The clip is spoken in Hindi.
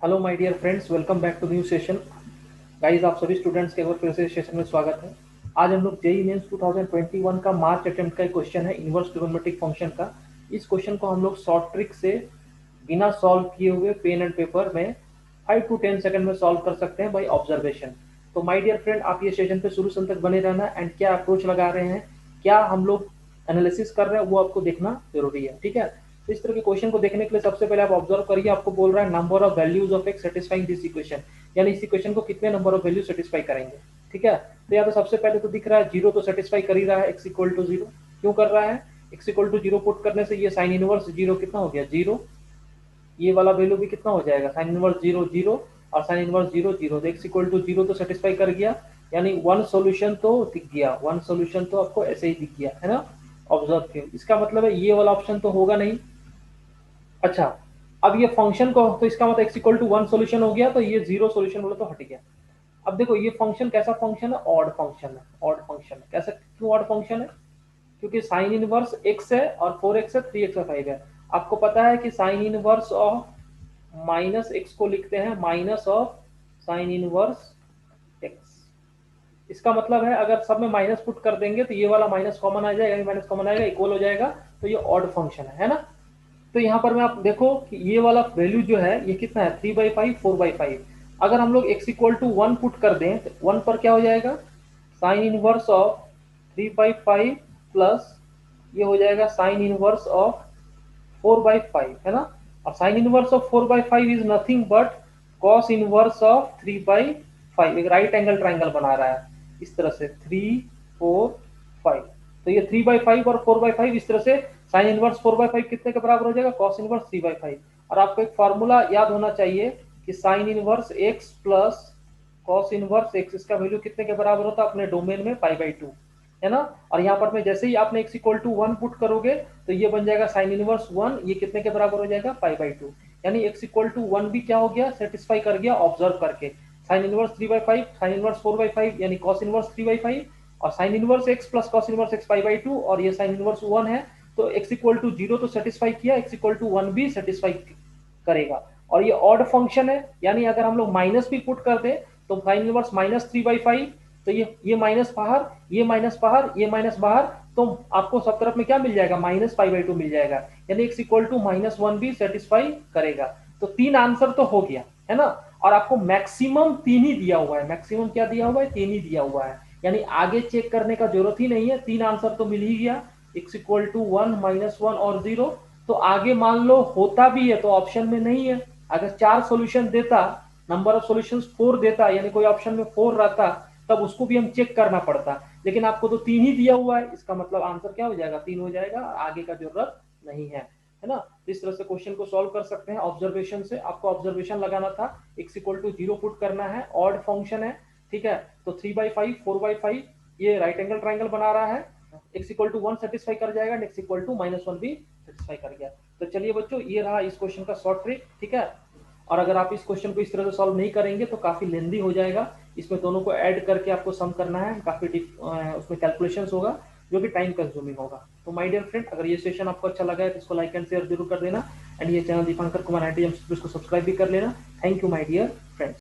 Hello my dear friends, welcome back to new session. Guys, आप सभी स्टूडेंट्स के एक बार फिर से सेशन में स्वागत है। आज हम लोग जेई मेंस 2021 का मार्च अटेम्प्ट का एक क्वेश्चन है इनवर्स ट्रिगोनोमेट्रिक फंक्शन का। इस क्वेश्चन को हम लोग शॉर्ट ट्रिक से बिना सॉल्व किए हुए पेन एंड पेपर में 5 to 10 सेकंड में सॉल्व कर सकते हैं बाय ऑब्जर्वेशन। तो माय डियर फ्रेंड, आप ये सेशन पे शुरू से अंत तक बने रहना एंड क्या अप्रोच लगा रहे हैं, क्या हम लोग एनालिसिस कर रहे हैं, वो आपको देखना जरूरी है। ठीक है, तो इस तरह के क्वेश्चन को देखने के लिए सबसे पहले आप ऑब्जर्व करिए, आपको बोल रहा है number of values of x satisfying this equation, यानी इस इक्वेशन को कितने नंबर ऑफ वैल्यू सेटिस्फाई करेंगे। ठीक है, तो यहाँ पे सबसे पहले तो दिख रहा है जीरो तो सेटिस्फाई कर ही रहा है, एक्स इक्वल टू जीरो। क्यों कर रहा है? X equal to zero put करने से ये साइन इनवर्स जीरो कितना हो गया, जीरो। ये वाला वैल्यू भी कितना हो जाएगा, साइन इनवर्स जीरो जीरो और sine inverse zero zero. X equal to zero तो सेटिस्फाई कर गया, यानी वन सॉल्यूशन तो दिख गया, वन सॉल्यूशन तो आपको ऐसे ही दिख गया है ना। ऑब्जर्व किया, इसका मतलब है ये वाला ऑप्शन तो होगा नहीं। अच्छा, अब ये फंक्शन को, तो इसका मतलब x equal to one solution हो गया, तो ये जीरो सोल्यूशन बोले तो हट गया। अब देखो ये फंक्शन कैसा फंक्शन है, ऑड फंक्शन है। ऑड फंक्शन है कैसा, क्यों ऑड फंक्शन है? क्योंकि साइन इनवर्स एक्स है और फोर एक्स है, थ्री एक्स है, फाइव है। आपको पता है कि sine inverse of minus x को लिखते हैं minus of sine inverse x. इसका मतलब है अगर सब में माइनस पुट कर देंगे तो ये वाला माइनस कॉमन आ जाएगा, माइनस कॉमन आएगा, इक्वल हो जाएगा। तो ये ऑड फंक्शन है ना। तो यहाँ पर मैं आप देखो कि ये वाला वैल्यू जो है ये कितना है, 3/5 4/5। अगर हम लोग x equal to one put कर दें तो वन पर क्या हो जाएगा, साइन इनवर्स ऑफ 3/5 प्लस ये हो जाएगा साइन इनवर्स ऑफ 4/5, है ना। और sine inverse of 4/5 is nothing but cos inverse of 3/5। एक राइट एंगल ट्राइंगल बना रहा है इस तरह से, 3 4 5। तो ये 3/5 और 4/5 इस तरह से साइन इनवर्स 4/5 कितने के बराबर हो जाएगा, कॉस इनवर्स 3/5। और आपको एक फॉर्मूला याद होना चाहिए कि sign inverse x plus cos inverse x, इसका वैल्यू कितने के बराबर होता है अपने डोमेन में, π/2, है ना। और यहाँ पर में जैसे ही आपने x equal to one put करोगे तो ये बन जाएगा साइन इनवर्स वन, ये कितने के बराबर हो जाएगा, π/2। यानी x इक्वल टू वन भी क्या हो गया, सेटिस्फाई कर गया ऑब्जर्व करके। साइन इनवर्स 3/5, साइन इनवर्स 4/5 यानी कॉस इनवर्स 3/5, और sine inverse x plus cos inverse x π/2, और ये साइन इनवर्स वन है। तो x इक्वल टू जीरो तो सेटिस्फाई किया, x इक्वल टू वन भी सेटिस्फाई करेगा। और ये ऑड फंक्शन है, यानी अगर हम लोग माइनस भी पुट कर दे तो साइन इनवर्स -3/5, तो ये माइनस बाहर, ये माइनस बाहर, ये माइनस बाहर, तो आपको सब तरफ में क्या मिल जाएगा, -π/2 मिल जाएगा। यानी x इक्वल टू -1 भी सेटिस्फाई करेगा। तो तीन आंसर तो हो गया, है ना। और आपको मैक्सिमम तीन ही दिया हुआ है, मैक्सिमम क्या दिया हुआ है, तीन ही दिया हुआ है। यानी आगे चेक करने का जरूरत ही नहीं है, तीन आंसर तो मिल ही गया, x इक्वल टू वन, -1 और जीरो। तो आगे मान लो होता भी है तो ऑप्शन में नहीं है। अगर चार सॉल्यूशन देता, नंबर ऑफ सॉल्यूशंस 4 देता, यानी कोई ऑप्शन में 4 रहता, तब उसको भी हम चेक करना पड़ता। लेकिन आपको तो तीन ही दिया हुआ है, इसका मतलब आंसर क्या हो जाएगा, तीन हो जाएगा, आगे का जरूरत नहीं है ना। तो इस तरह से क्वेश्चन को सॉल्व कर सकते हैं ऑब्जर्वेशन से। आपको ऑब्जर्वेशन लगाना था, x equal to zero put करना है, ऑड फंक्शन है। ठीक है, तो 3/5 4/5 ये राइट एंगल ट्राइंगल बना रहा है, x equal to one satisfy कर जाएगा, x इक्वल टू -1 भी सेटिस्फाई कर गया। तो चलिए बच्चों, ये रहा इस क्वेश्चन का शॉर्ट ट्रिक। ठीक है, और अगर आप इस क्वेश्चन को इस तरह से सॉल्व नहीं करेंगे तो काफी लेंदी हो जाएगा। इसमें दोनों को ऐड करके आपको सम करना है, काफी उसमें कैलकुलेशंस होगा जो कि टाइम कंज्यूमिंग होगा। तो माय डियर फ्रेंड, अगर ये सेशन आपको अच्छा लगा है तो इसको लाइक एंड शेयर जरूर कर देना, एंड ये चैनल दीपांकर कुमार IIT को सब्सक्राइब भी कर लेना। Thank you my dear friends.